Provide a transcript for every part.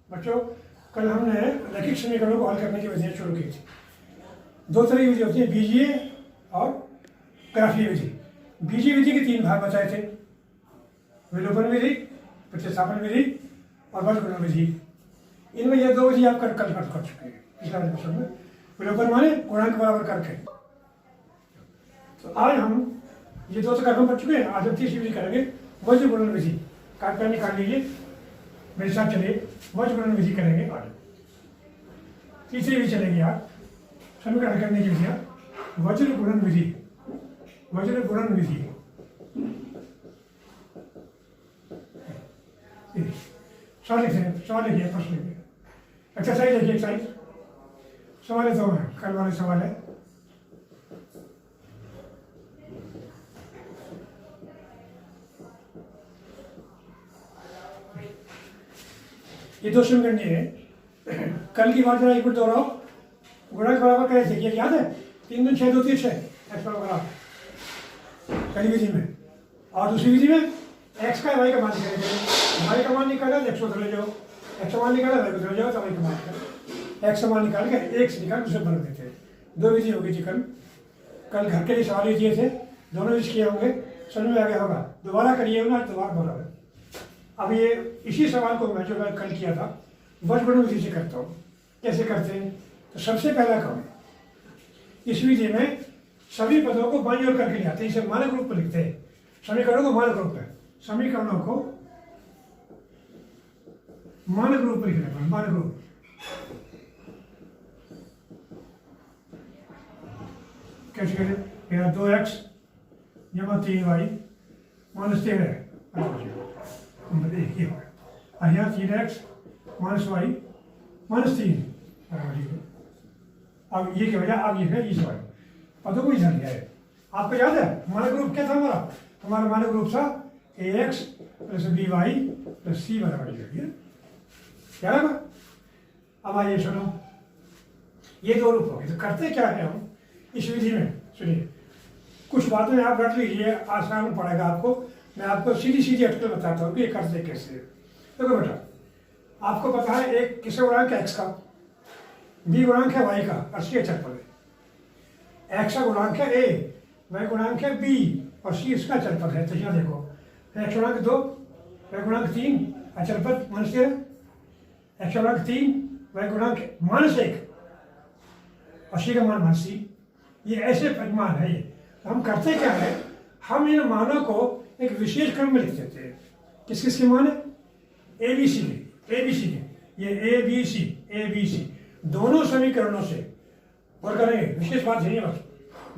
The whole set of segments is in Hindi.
बच्चों कल हमने रैखिक समीकरणों को हल करने की विधियाँ शुरू की थी। दो तरह की विधि होती है, बीजीय और ग्राफीय विधि। बीजीय विधि के तीन भाग बताए थे, विलोपन विधि, प्रतिस्थापन विधि और वर्गगुणन विधि। इनमें ये दो विधि आप कल कर चुके हैं पिछले क्वेश्चन में। विलोपन माने गुणांक बराबर करके। तो आज हम ये दो तो कर्म कर चुके हैं, आज हम तीसरी विधि करेंगे, वज्रगुणन विधि। कागज निकाल लीजिए, मेरे साथ चलिए, वज्रगुणन विधि करेंगे आज। तीसरी विधि चलेगी आज समीकरण करने की विधियाँ, वज्रगुणन विधि। वज्रगुणन विधि सवाल लिखते हैं, सवाल लिखिए, प्रश्न लिखिए, एक्सरसाइज लिखिए, एक्सरसाइज। सवाल तो है, कल वाले सवाल है। ये दो समीकरण है, कल की बात जरा एक बार दोहराओ। गुणांक बराबर करे थे, ये याद है? 3 दूनी 6, 2 3 6, एक्स बराबर पहली विधि में। और दूसरी विधि में एक्स का वाई का मान निकालेंगे, वाई का मान निकाला तो एक्स को ले जाओ, एक्स का मान निकाला वाई को ले जाओ तो वाई का मान निकालो। एक्स का मान निकाल के एक से निकाल दूसरे भर देते हैं। दो विधि होगी जी कल घर के लिए सवाल दिए थे, दोनों विधि किए होंगे, समझ में आ गया होगा। दोबारा करिए ना, दोबारा बोला। अब ये इसी सवाल को मैं जो मैं कल किया था वज्रगुणन विधि से करता हूँ। कैसे करते हैं? तो सबसे पहला काम, इस विधि में सभी पदों को बाईं ओर करके ले आते हैं, इसे मानक रूप में लिखते हैं। समीकरणों को मानक रूप में, समीकरणों को मानक रूप में लिखना पड़ेगा, मानक रूप। कैसे करें? यहाँ 2x जमा 3y माइनस 13 और यहाँ 3x माइनस y माइनस 3। अब ये क्या वजह? अब ये है इस वाले पदों को इधर लिया है। आपको याद है मानक रूप क्या था हमारा? हमारा मानक रूप था ax plus by plus c बराबर क्या है? अब आइए सुनो, ये दो रूप हो गए। तो करते क्या है हम इस विधि में? सुनिए, कुछ बातें आप रट लीजिए, आसान पड़ेगा आपको। मैं आपको सीधी सीधी अटकल बताता हूँ कि ये करते कैसे। देखो बेटा, आपको पता है एक किसका गुणांक है? एक्स का, बी गुणांक है वाई का, और सी अचरपद है। एक्स का गुणांक है ए, वाई गुणांक है बी, और सी इसका अचरपद है। तो यहाँ देखो, एक्स गुणांक 2, वाई गुणांक 3, अचरपद माइनस 13। एक्स गुणांक 3, वाई गुणांक -1 और सी का मान -c। ये ऐसे परिमाण है। ये तो हम करते क्या है, हम इन मानों को एक विशेष क्रम में लिख देते हैं। किस किस के मान है? ए बी सी के, ये ए बी सी दोनों समीकरणों से और करेंगे। विशेष बात है, बस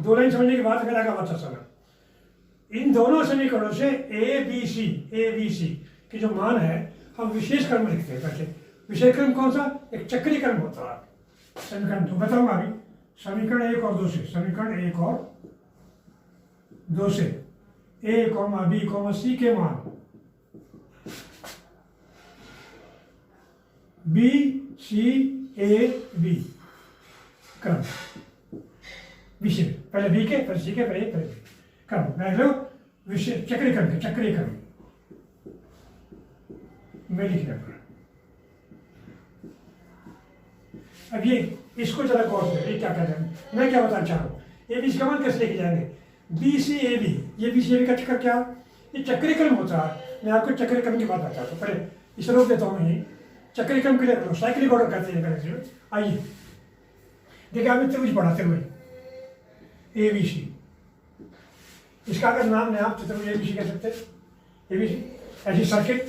2 लाइन समझने के बाद फिर आगे बात समझ। इन दोनों समीकरणों से ए बी सी के जो मान है हम विशेष क्रम में लिखते हैं। कैसे? विशेष क्रम कौन सा? एक चक्रीय क्रम होता है। समीकरण तो बताऊंगा अभी। समीकरण 1 और 2 से, समीकरण 1 और 2 से ए कॉमा बी कॉमा सी के मान बी सी ए बी क्रम विषय, पहले बी के फिर सी के फिर ए फिर बी क्रम। मैं लो विषय चक्रीय क्रम में लिखना पड़ा। अब ये इसको जरा गौर से, ये क्या कहते हैं, मैं क्या बताना चाह रहा हूँ। ए बी सी का मान कैसे लेके जाएंगे? बी सी ए बी, ये बी सी ए बी का चक्कर क्या? ये चक्रीय क्रम होता है। मैं आपको चक्रीय क्रम की बात बताता हूँ। पहले इसे रोक देता हूँ। ये चक्रीय क्रम के लिए साइक्लिक ऑर्डर करते हैं। आइए देखिए, आपने त्रिभुज पढ़ा, त्रिभुज ए बी सी। इसका अगर नाम है आप त्रिभुज ए बी सी कह सकते हैं। ए बी सी ऐसी सर्किट,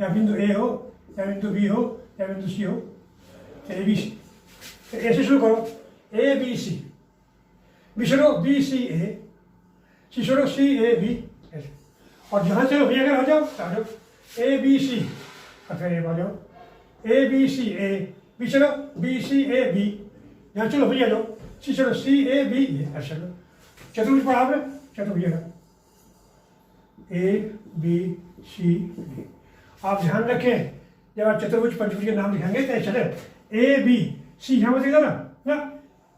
या बिंदु ए हो, या बिंदु बी हो, या बिंदु सी हो, ए बी सी। ऐसे शुरू करो, ए बी सी, बी छोड़ो बी सी ए, सी छोड़ो सी ए बी, ऐसे। और जहाँ चलो भैया अगर आ जाओ ए बी सी, फिर ए आ जाओ A B C A, B चलो बी सी ए बी, यहाँ चलो भैया जाओ सी चलो सी ए बी, ऐसे चलो। चतुर्भुज पढ़ा आपने, चतुर्भुज ए बी सी डी। आप ध्यान रखें, जब आप चतुर्भुज पंचभुज के नाम लिखेंगे तो चले ए बी सी, यहाँ मत लिखो ना,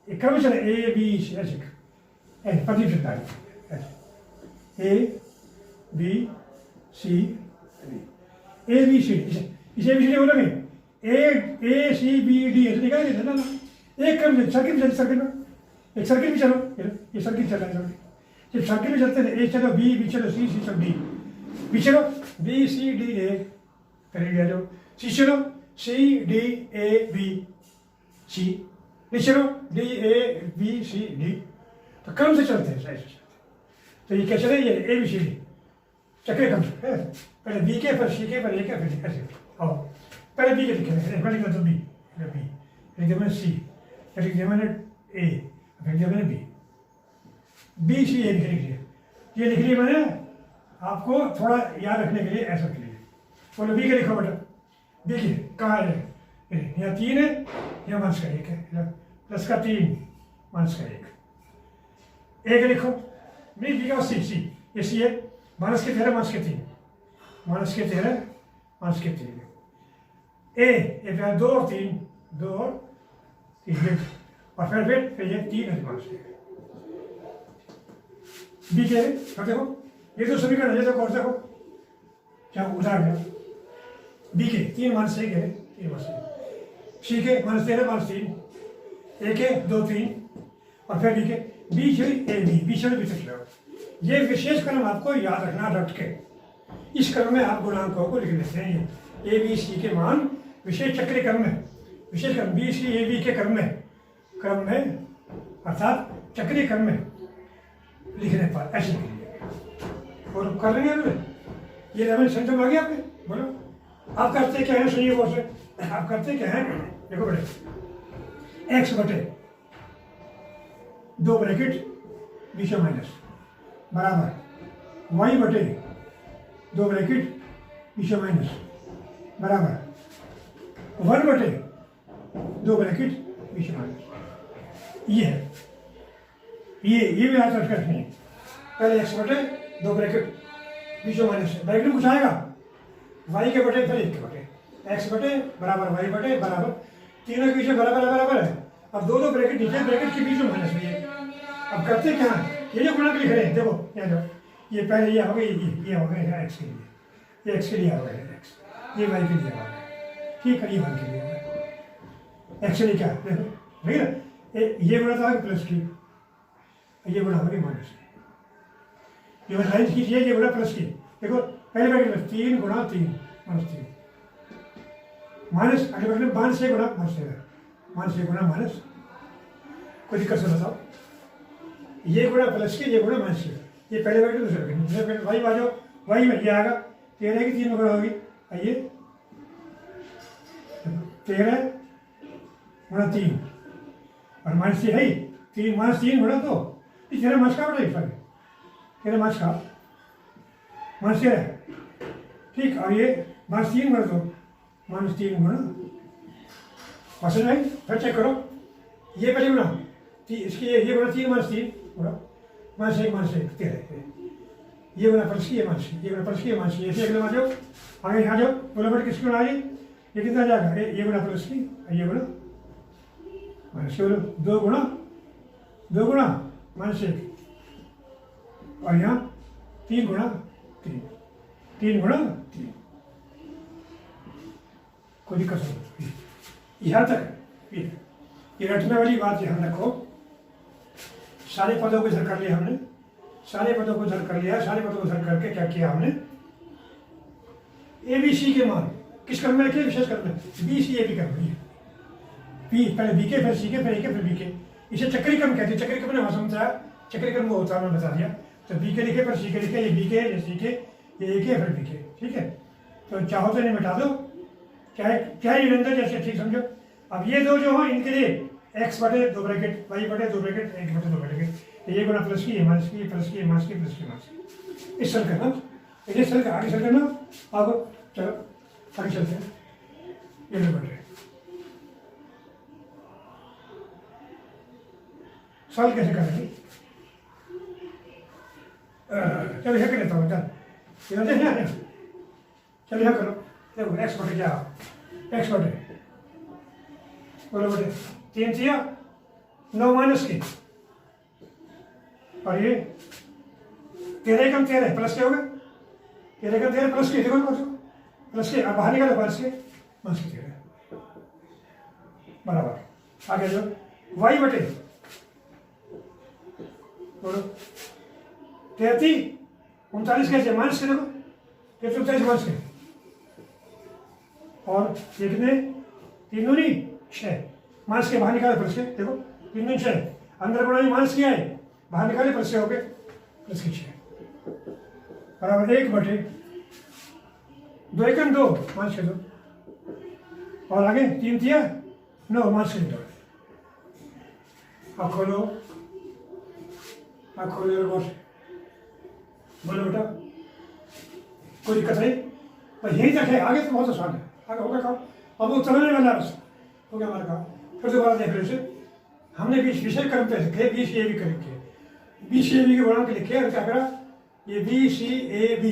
एक क्रम चले ए बी सी, ऐसे पति चलता है, ऐसे A B C D, A B C D. इसे भी बोलोगे ए सी बी डी ऐसे निकाल देते ना, एक क्रम सर्किल में, सर्किल में एक सर्किल भी चलो, ये सर्किल चल रहा है, जब सर्किल में चलते थे ए चलो बी, बी चलो सी, सी चलो डी, बी चलो बी सी डी ए, करेंगे जाओ, सी चलो C D A B C, D चलो D A B C D, तो क्रम से चलते हैं ऐसे। तो ये क्या चले, ये ए बी सी डी चक्रे क्रम से, पहले बी के फिर सी के फिर ए के फिर ऐसे। आओ पहले बी के लिखे, पहले लिखा तो बी, बी लिख दिया मैंने सी, लिख दिया मैंने ए, लिख दिया मैंने बी, बी सी ए लिख दिया, ये लिख लिया मैंने आपको थोड़ा याद रखने के लिए, ऐसा लिख लिया। बोलो बी के लिखो बेटा, बी के कहाँ है, यहाँ 3 है, यहाँ माइनस का 1 है, प्लस का 3 माइनस का 1, ए के लिखो नहीं, बी का सी, सी ये सी है, माइनस के 13 माइनस के 3, माइनस के 13 माइनस के 3, ए पे 2 और 3, 2 और 3 और फिर ये 3 है माइनस के, बी के कर देखो, ये तो समीकरण है, देखो और देखो क्या उधार गया, बी के 3 माइनस 1 है, 3 माइनस 1, सी के माइनस 13 माइनस 3, ए के 2 3 और फिर बी के बी से ए बी, बी से बी तक लो। ये विशेष क्रम आपको याद रखना, रट के इस क्रम में आप गुणांकों को लिख लेते हैं, ये ए बी सी के मान विशेष चक्रीय क्रम में, विशेष क्रम बी सी ए बी के क्रम में अर्थात चक्रीय क्रम में लिखने पर ऐसे लिख लिया और कर लेंगे हमें। ये लेवल सेंटर आ गया आपने, बोलो आप करते क्या है, सुनिए बहुत से, आप करते क्या है, देखो बेटे एक्स बटे 2 ब्रैकेट बीच में माइनस बराबर वाई बटे 2 ब्रैकेट बीच में माइनस बराबर 1 बटे 2 ब्रैकेट बीच में माइनस, ये है, ये भी याद रखनी है। पहले एक्स बटे 2 ब्रैकेट बीच में माइनस है, ब्रैकेट में कुछ आएगा, वाई के बटे फिर 1 के बटे, एक्स बटे बराबर वाई बटे बराबर, तीनों के बीच में बराबर बराबर है, अब 2 ब्रैकेट नीचे, ब्रैकेट के बीच में माइनस हुई है। अब करते क्या है, ये जो गुणक लिख रहे हैं देखो, यहाँ जाओ, ये पहले ये हो गया, ये हो गया एक्स के लिए, ये एक्स के लिए हो गया एक्स, ये वाई के लिए हो गया, ठीक है, ये वन के लिए हो गया, एक्स के लिए क्या देखो, ठीक है, ये गुणा था प्लस की, ये गुणा होगी माइनस की, ये लाइन खींचिए, ये गुणा प्लस की, देखो पहले ब्रैकेट में 3 गुणा 3 माइनस 3 माइनस, अगले ब्रैकेट में माइनस 1 गुणा माइनस 1, माइनस 1 गुणा माइनस, कोई दिक्कत से बताओ, ये गुणा प्लस के, ये गुणा माइनस के, ये पहले ब्रैकेट दूसरे ब्रैकेट, वाई बाजो वाई में ये आएगा 13 की 3 गुणा होगी, आइए 13 गुणा 3 और माइनस ये है 3 माइनस 3 गुणा 2, 13 माइनस का बड़ा फर्क, 13 माइनस का माइनस 13, ठीक, और ये माइनस 3 गुणा 2 माइनस 3 गुणा, पसंद नहीं, फिर चेक करो, ये पहले गुणा इसकी, ये गुणा 3 माइनस 3 गुणा माइनस 1 माइनस 1 13, ये गुणा प्लस की, ये माइनस की, ये गुणा प्लस की, ये माइनस की, ऐसे अगले आ जाओ, आगे यहाँ जाओ, बोलो बेटे किसकी गुणा आ गई, ये कितना जाएगा, ये गुणा प्लस की, ये गुणा माइनस की, बोलो 2 गुणा माइनस 1 और यहाँ 3 गुणा 3, 3 गुणा 3, कोई दिक्कत नहीं, यहाँ तक ये रटने वाली बात ध्यान रखो। सारे पदों को इधर कर लिया हमने, सारे पदों को इधर कर लिया, सारे पदों को इधर करके क्या किया हमने, ए बी सी के मान किस क्रम में रखे, विशेष क्रम में, बी सी ए बी क्रम में, बी पहले बी के फिर सी के फिर ए के फिर बी के, इसे चक्री क्रम कहते हैं, चक्री क्रम ने भाषण बताया, चक्री क्रम वो होता है मैंने बता दिया, तो बी के लिखे फिर सी के लिखे, ये बी के ये सी के ये ए के फिर बी के, ठीक है, तो चाहो तो इन्हें मिटा दो, चाहे निरंतर जैसे ठीक समझो। अब ये दो जो हो इनके लिए एक्स बटे 2 ब्रैकेट वाई बटे 2 ब्रैकेट 1 बटे 2 ब्रैकेट, ये गुणा प्लस की, ये माइनस की, प्लस की, माइनस की, प्लस की, माइनस की, इस सल करना, इस सल का आगे सल करना, आगो चलो आगे चलते हैं, ये लो बटे सल कैसे करेंगे, चलो यहाँ कर लेता हूँ, चलो यहाँ करो, देखो एक्स बटे क्या, एक्स बटे बोलो बटे 3 थी 9 माइनस की, और ये 13 कम 13 प्लस क्या हो गया, 13 कम 13 प्लस की, देखो प्लस के, अब बाहर निकालो प्लस के माइनस के 13 बराबर आगे जो वाई बटे बोलो 33 39 कैसे माइनस के देखो 39 माइनस के और ये कितने 3 दूनी 6 माइनस के बाहर निकाले प्लस के देखो 3 दूनी 6 अंदर गुणा माइनस किया है बाहर निकाले प्लस से हो गए प्लस के 6 बराबर 1 बटे 2 एकम 2 माइनस के 2 और आगे 3 दिया 9 माइनस के 2 अब खोलो और बोलो बेटा कोई दिक्कत नहीं पर यही तक है आगे तो बहुत आसान है आगे होगा काम अब वो चलने वाला बस हो गया हमारा काम फिर दोबारा देख रहे से हमने बीच विषय क्रम पे लिखे बी सी ए बी लिखे बी सी ए बी के गुणांक लिखे और क्या करा ये B C A B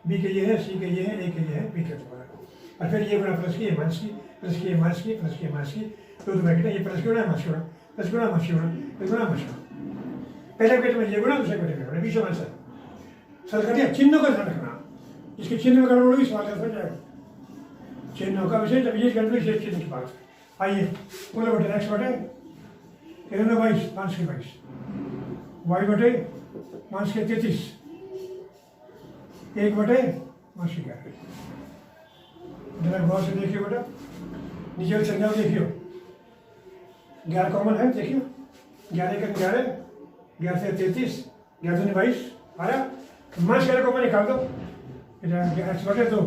B के ये है सी के ये है ए के ये है बी के दोबारा और फिर ये गुणा प्लस की माइनस की प्लस की माइनस की प्लस की माइनस की दो ब्रैकेट है ये प्लस गुणा माइनस गुणा प्लस गुणा माइनस गुणा प्लस गुणा माइनस गुणा पहले ब्रैकेट में ये गुणा दूसरे ब्रैकेट में बीच में आंसर सर करिए चिन्हों का ध्यान रखना इसके चिन्ह में गड़बड़ होगी सवाल हो जाएगा चिन्हों का विषय जब ये गणित विशेष चिन्ह की बात आइए बोले बटे एक्स बटे 22 5 के 22 वाई बटे 5 के 33 1 बटे 5 के 11 जरा गौर से देखिए बेटा नीचे वाली संख्या देखियो 11 कॉमन है देखियो 11 के 11 11 से 33 11 से 22 आ रहा माइनस 11 कॉमन निकाल दो एक्स बटे 2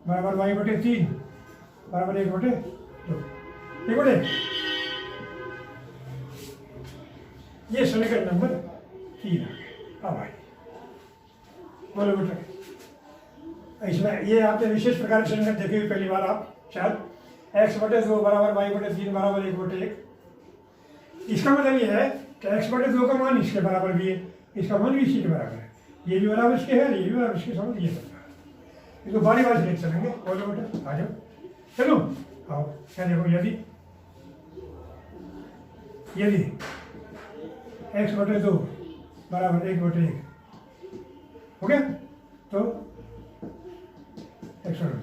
बराबर वाई बटे 3 बराबर 1 बटे 2 1 बटे ये समीकरण नंबर 3 है अब आई बोलो बेटा इसमें ये आपने विशेष प्रकार के समीकरण देखे हुए पहली बार आप शायद एक्स बटे 2 बराबर वाई बटे 3 बराबर 1 बटे 1 इसका मतलब ये है कि एक्स बटे 2 का मान इसके बराबर भी है इसका मान भी इसी के बराबर है ये भी बराबर इसके है ये भी बराबर इसके समझ ये बनता है इसको बारी बारी से लिख चलेंगे बोलो बेटा आ जाओ चलो आओ क्या देखो यदि एक्स बटे 2 बराबर 1 बटे 1 हो गया तो एक्स बटे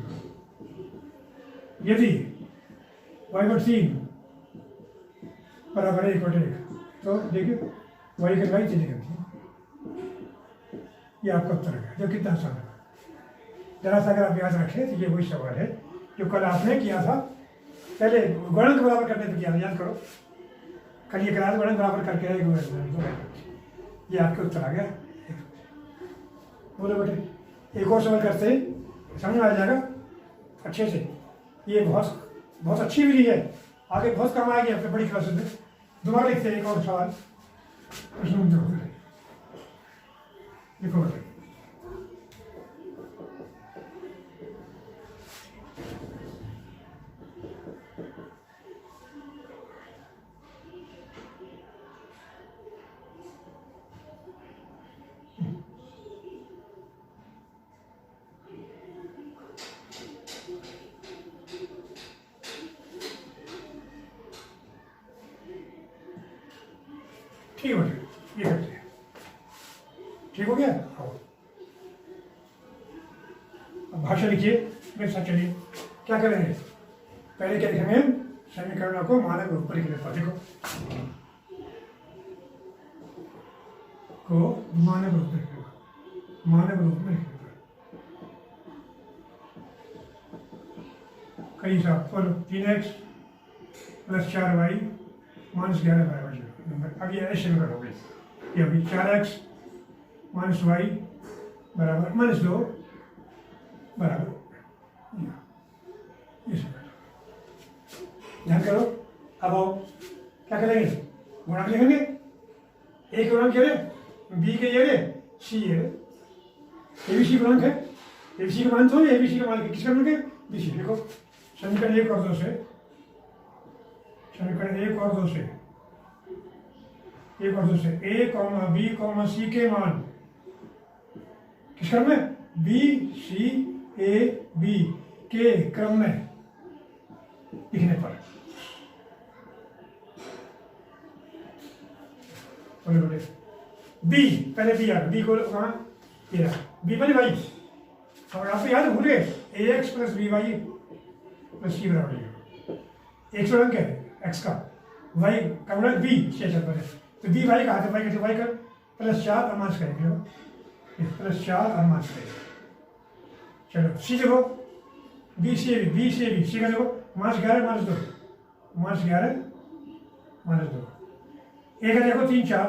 2 यदि वाई बटे 3 बराबर 1 बटे 1 तो देखिए वाई के वाई 3 करती है ये आपका उत्तर है जो कितना आसान है जरा सा अगर आप याद रखें तो ये वही सवाल है जो कल आपने किया था पहले गुणक बराबर करने पे किया याद करो कल ये करा गुणक बराबर करके ये आपके उत्तर आ गया बोलो बेटे एक और सवाल करते हैं समझ में आ जाएगा अच्छे से ये बहुत अच्छी विधि है आगे बहुत काम आएगी आपके बड़ी क्लासेस में दोबारा लिखते हैं एक और सवाल प्रश्न देखो बेटे ठीक है ये करते हैं ठीक हो गया आओ अब भाषा लिखिए मेरे साथ चलिए क्या करेंगे पहले क्या लिखेंगे समीकरणों को मानक रूप में लिखने पर देखो को मानक रूप में लिखने पर कई साहब बोलो 3x प्लस 4y माइनस 11 बराबर 0 अब ये ऐसे में हो गई ये अभी 4x माइनस वाई बराबर -2 बराबर ध्यान करो अब आओ क्या करेंगे गुणांक लिखेंगे एक गुणांक क्या है बी के ये सी है एबीसी गुणांक है एबीसी का मान तो एबीसी का मान किसका गुणांक है बीसी देखो समीकरण 1 और 2 से समीकरण 1 और 2 से ए कॉमा बी कॉमा सी के मान किस क्रम में बी सी ए बी के क्रम में लिखने पर बोले बी पहले बी आ बी को कहाँ बी पहले भाई और आपको याद है भूल गए A X plus B Y plus C बराबर जीरो। एक्स का क्या है एक्स का, वाई का गुणा बी शेषक पर है, तो बी वाई का हाथ है, वाई का वाई का प्लस 4 और माइनस करेंगे, प्लस 4 और माइनस करेंगे। चलो सी देखो B C A B C A B C का देखो -11 -2 -11 -2, ए का देखो 3 4,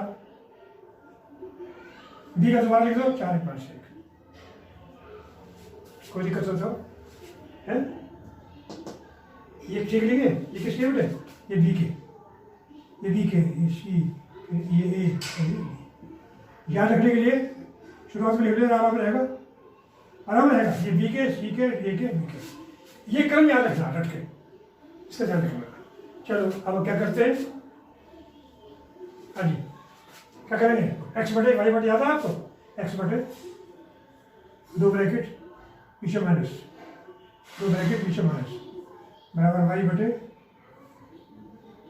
बी का दोबारा लिख दो 4 1 5 1। कोई दिक्कत हो तो है ये ठीक लिखे, ये किसके बेटे ये बी के, ये बी के, ये सी, ये ए, याद रखने के लिए शुरुआत में लिख ले, आराम रहेगा, आराम रहेगा। ये बी के, सी के, ए के, बी के, ये क्रम याद रखना रट के, इसका ध्यान रखना। चलो अब क्या करते हैं, हाँ जी क्या करेंगे, एक्स बटे वाई बटे याद है आपको, एक्स बटे 2 ब्रैकेट पीछे माइनस, 2 ब्रैकेट पीछे माइनस बराबर वाई बटे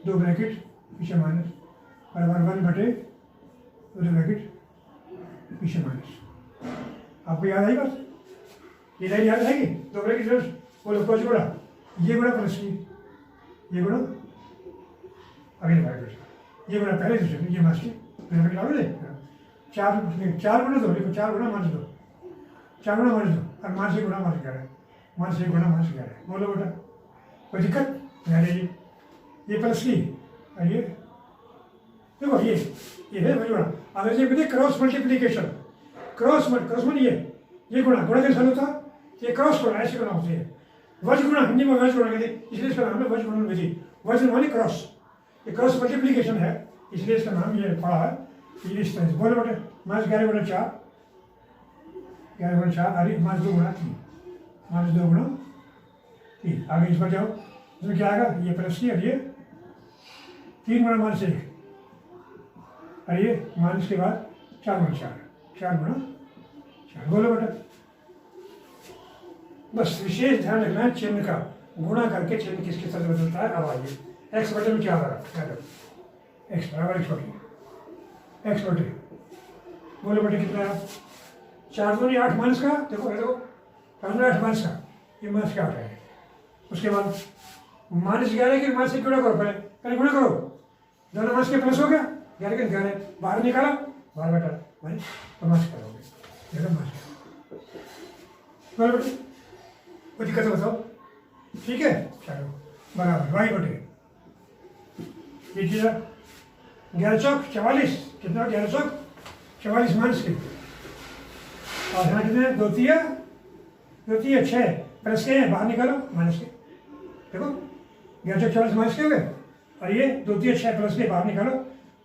2 ब्रैकेट पीछे माइनस बराबर 1 बटे 2 ब्रैकेट पीछे माइनस। आपको याद आई बात, ये लाइन याद रहेगी, 2 ब्रैकेट बोलो कोच गुणा, ये गुणा प्लस सी, ये गुणा अगले ब्रैकेट, ये गुणा पहले दूसरे, ये माइनस ब्रैकेट लाओ दे 4 गुणा 2, देखो 4 गुणा माइनस 2, 4 गुणा माइनस 2 और माइनस 1 गुणा माइनस 11, माइनस 1 गुणा माइनस 11। बोलो बेटा कोई दिक्कत नहीं आ रही, ये प्लस सी और ये देखो ये है भाई गुणा। अगर ये बताइए क्रॉस मल्टीप्लीकेशन, क्रॉस मन ये गुणा कैसे हल होता, ये क्रॉस गुणा ऐसे गुणा होती है, वज गुणा हिंदी में वज गुणा कहते हैं, इसलिए इसका नाम है वज गुणन विधि। वज माने क्रॉस, ये क्रॉस मल्टीप्लीकेशन है इसलिए इसका नाम ये पड़ा है, ये इस तरह से। बोलो बेटे माइनस 11 गुणा 4, 11 गुणा 4 अरे माइनस 2 गुणा 3, माइनस 2 गुणा 3। आगे इस पर जाओ, इसमें क्या आएगा, ये प्लस सी और ये 3 गुणा माइनस 1 और ये माइनस के बाद 4 गुणा 4, 4 गुणा 4। बोलो बेटा बस विशेष ध्यान रखना है चिन्ह का, गुणा करके चिन्ह किसके साथ बदलता है। अब आइए एक्स बटे में क्या आ रहा है, एक्स बराबर एक्स बटे, एक्स बटे बोलो बेटे कितना है, 4 दूनी 8 माइनस का, देखो देखो 8 माइनस का, ये माइनस का 8 है। उसके बाद माइनस 11 के माइनस से गुणा करो, पहले गुणा करो, दोनों माइनस के प्लस हो गया, 11 के 11 बाहर निकाला, बाहर बेटा भाई तो माइनस करोगे, देखो माइनस बोलो बेटे कोई दिक्कत बताओ, ठीक है चलो बराबर वाई बटे ये चीज़ 11 चौक 44, कितना 11 चौक 44 माइनस के, और यहाँ कितने 2 3 6 प्लस के बाहर निकालो माइनस के, देखो 11 चौक 44 माइनस के हो गए, और ये 2 3 6 प्लस के बाहर निकालो,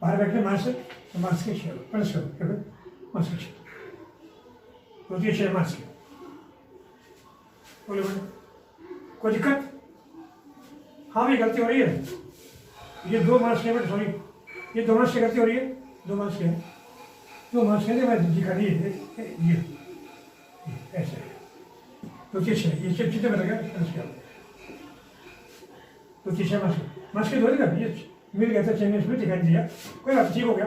बाहर बैठे माइनस से, तो माइनस के 6 प्लस करो, माइनस के 6 2 3 6 माइनस के। बोले बोले कोई दिक्कत, हाँ भी गलती हो रही है, ये 2 मार्क्स के बेटे सॉरी, ये 2 मार्क्स की गलती हो रही है, 2 मार्क्स के 2 मार्क्स के मैं दिखा नहीं ये ऐसे 2 3 6 ये कितने बता गया, 2 3 6 मार्क्स के 2 दिखा, ये मिल गया था चेंज में दिखाई दिया, कोई बात ठीक हो गया,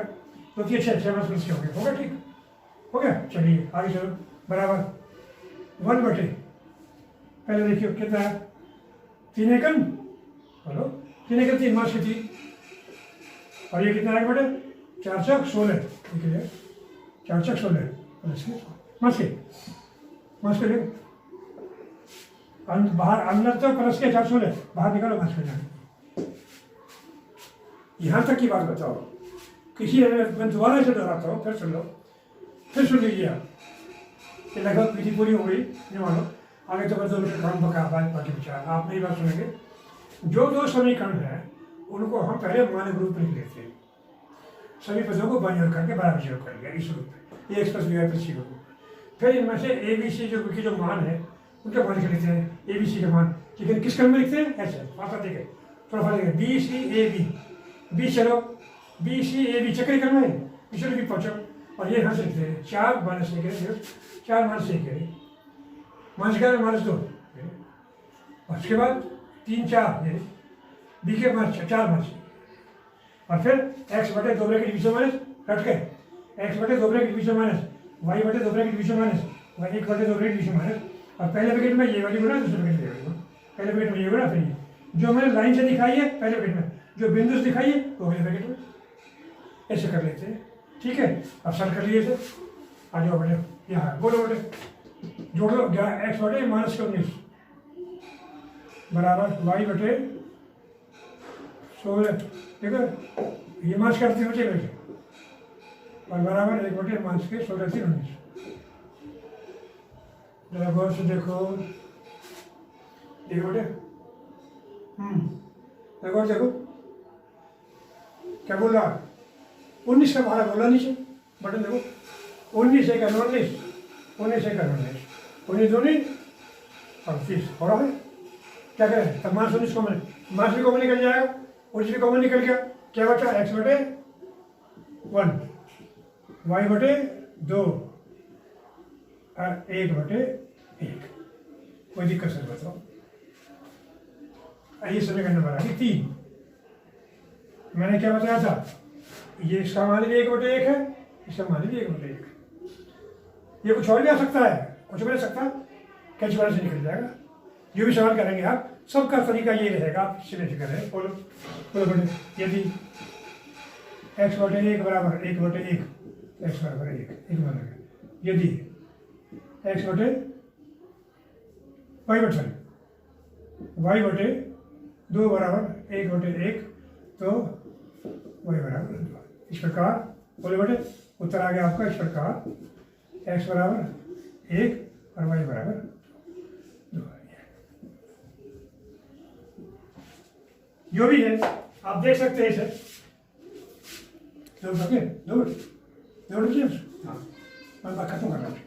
2 3 6 मार्क्स के हो गया, होगा ठीक हो गया। चलिए आगे चलो बराबर 1 बटे पहले देखिए कितना है 3 एकम, बोलो 3 एकम 3 मार्क्स की 3, और ये कितना है बेटे 4 चौक 16, देखिए 4 चौक 16 मार्क्स के लिए बाहर अंदर तो प्लस के 4 16 बाहर निकालो मार्क्स के जाने। यहाँ तक की बात बताओ, किसी मैं दोबारा से दोहराता हूँ, फिर सुन लो, फिर सुन लीजिए आप, कि लगभग विधि पूरी हो गई नहीं मानो, आगे तो बस 2 मिनट काम बका बाकी विचार आप मेरी बात सुनेंगे। जो 2 समीकरण हैं उनको हम पहले मान ग्रुप में लिख लेते हैं, सभी पदों को बाईं ओर करके बराबर जोड़ कर लिया इस रूप में, ये X plus B Y plus C को, फिर इनमें से ए बी सी जो मान है उनके मान लिख लेते हैं, ए बी सी के मान, लेकिन किस क्रम में लिखते हैं ऐसे पाता देखे थोड़ा फर्क है, बी सी ए बी चलो बी सी ए बी चक्कर क्रम है, पिछले भी पहुँचो, और ये यहाँ से लिखते हैं 4 माइनस 1 4 माइनस 1 माइनस 11 माइनस 2, और उसके बाद 3 4 बी के माइनस 4 माइनस, और फिर एक्स बटे 2 ब्रैकेट बीच में माइनस कट के एक्स बटे 2 ब्रैकेट बीच में माइनस, वाई बटे 2 ब्रैकेट बीच में माइनस, वाई 1 बटे 2 ब्रैकेट बीच में माइनस, और पहले ब्रैकेट में ये वाली गुणा, दूसरे ब्रैकेट में ये वाली गुणा, पहले ब्रैकेट में ये गुणा, फिर ये जो मैंने लाइन से दिखाई है पहले ब्रैकेट में, जो बिंदु से दिखाई है वो अगले ब्रैकेट में। ऐसे कर लेते हैं, ठीक है। अब सर कर लिए थे, आ जाओ बेटे यहाँ, बोलो बेटे, जोड़ लो। एक्स बटे -19 बराबर वाई बटे 16, ठीक है। ये मास करते बचे बेटे, और बराबर 1 बटे -16 जरा गौर से देखो, देखो बेटे, देखो देखो क्या बोल रहा, 19 का भाड़ा बोला नीचे बटन देखो, 19 1 19, 19 1 19, 19 2 38 हो रहा है। क्या करें तब -19 कॉमन, मास भी कॉमन निकल जाएगा, 19 भी कॉमन निकल गया, क्या बचा x बटे 1, y बटे 2 और 1 बटे 1। कोई दिक्कत नहीं बताओ। आइए समीकरण नंबर आ गई 3। मैंने क्या बताया था, ये इसका मान लीजिए 1 बटे 1 है, इसका मान लीजिए 1 बटे 1। ये कुछ और भी आ सकता है, कुछ भी आ सकता है, कैच वाले से निकल जाएगा। जो भी सवाल करेंगे आप, सबका तरीका ये रहेगा, आप सीधे से करें। बोलो बोलो बेटे, यदि x बटे 1 बराबर 1 बटे 1, x बराबर 1 बराबर, यदि x बटे y बटे 2 बराबर 1 बटे 1, तो y बराबर 2। इस प्रकार बोले बेटे, उत्तर आ गया आपका इस प्रकार, x बराबर 1 और y बराबर 2। जो भी है आप देख सकते हैं इसे, दो हाँ, मैं बात खत्म कर रहा हूँ,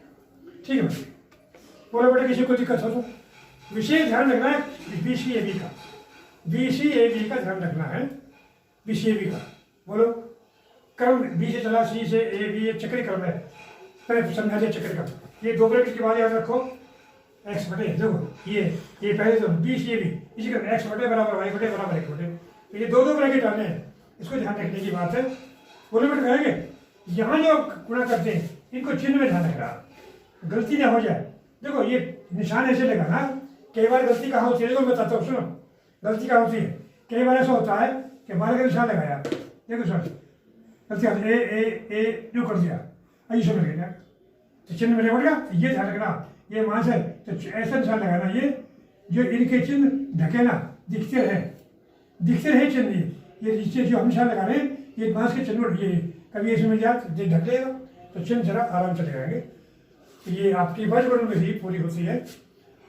ठीक है। बोले बेटे किसी को दिक्कत हो तो विशेष ध्यान रखना है BCAB का, BCAB का ध्यान रखना है, BCAB का। बोलो क्रम B से चला C से A B, ये चक्री क्रम है, पहले समझा दिया चक्री क्रम। ये 2 ब्रैकेट के बाद याद रखो, x बटे, देखो ये पहले तो BCAB, इसी का x बटे बराबर y बटे बराबर 1 बटे, तो ये 2 ब्रैकेट आने हैं, इसको ध्यान रखने की बात है। बोले बेटे कहेंगे यहाँ जो गुणा करते हैं इनको चिन्ह में ध्यान रखना, गलती ना हो जाए। देखो ये निशान ऐसे लगाना, कई बार गलती कहाँ होती है, देखो मैं बताता हूँ, सुनो गलती कहाँ होती है। कई बार ऐसा होता है कि बारह का निशान लगाया, देखो सर गलती आती है, ए जो कर दिया, ऐसे मिल गया तो चिन्ह मिलेगा क्या, ये ध्यान रखना। ये मास है तो ऐसा निशान लगाना, ये जो इनके चिन्ह ढके ना, दिखते रहे चिन्ह, ये नीचे जो हम निशान लगा रहे हैं ये मास के चिन्ह, ये कभी ऐसे मिल जाए तो ढक लेगा, तो चिन्ह जरा आराम से लगाएंगे। तो ये आपकी बचपन में भी पूरी होती है।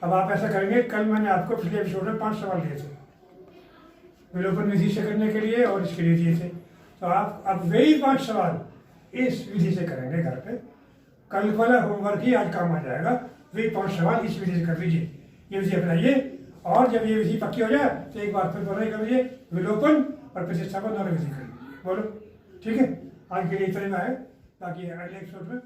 अब आप ऐसा करेंगे, कल मैंने आपको पिछले एपिसोड में 5 सवाल दिए थे विलोपन विधि से करने के लिए और इसके लिए दिए थे, तो आप अब वही 5 सवाल इस विधि से करेंगे घर पे। कल वाला होमवर्क ही आज काम आ जाएगा, वही 5 सवाल इस विधि से कर लीजिए, ये विधि अपनाइए। और जब ये विधि पक्की हो जाए तो एक बार फिर दोनों कर लीजिए, विलोपन और प्रतिस्थापन दोनों विधि कर लीजिए। बोलो ठीक है, आज के लिए इतना है, बाकी अगले एपिसोड में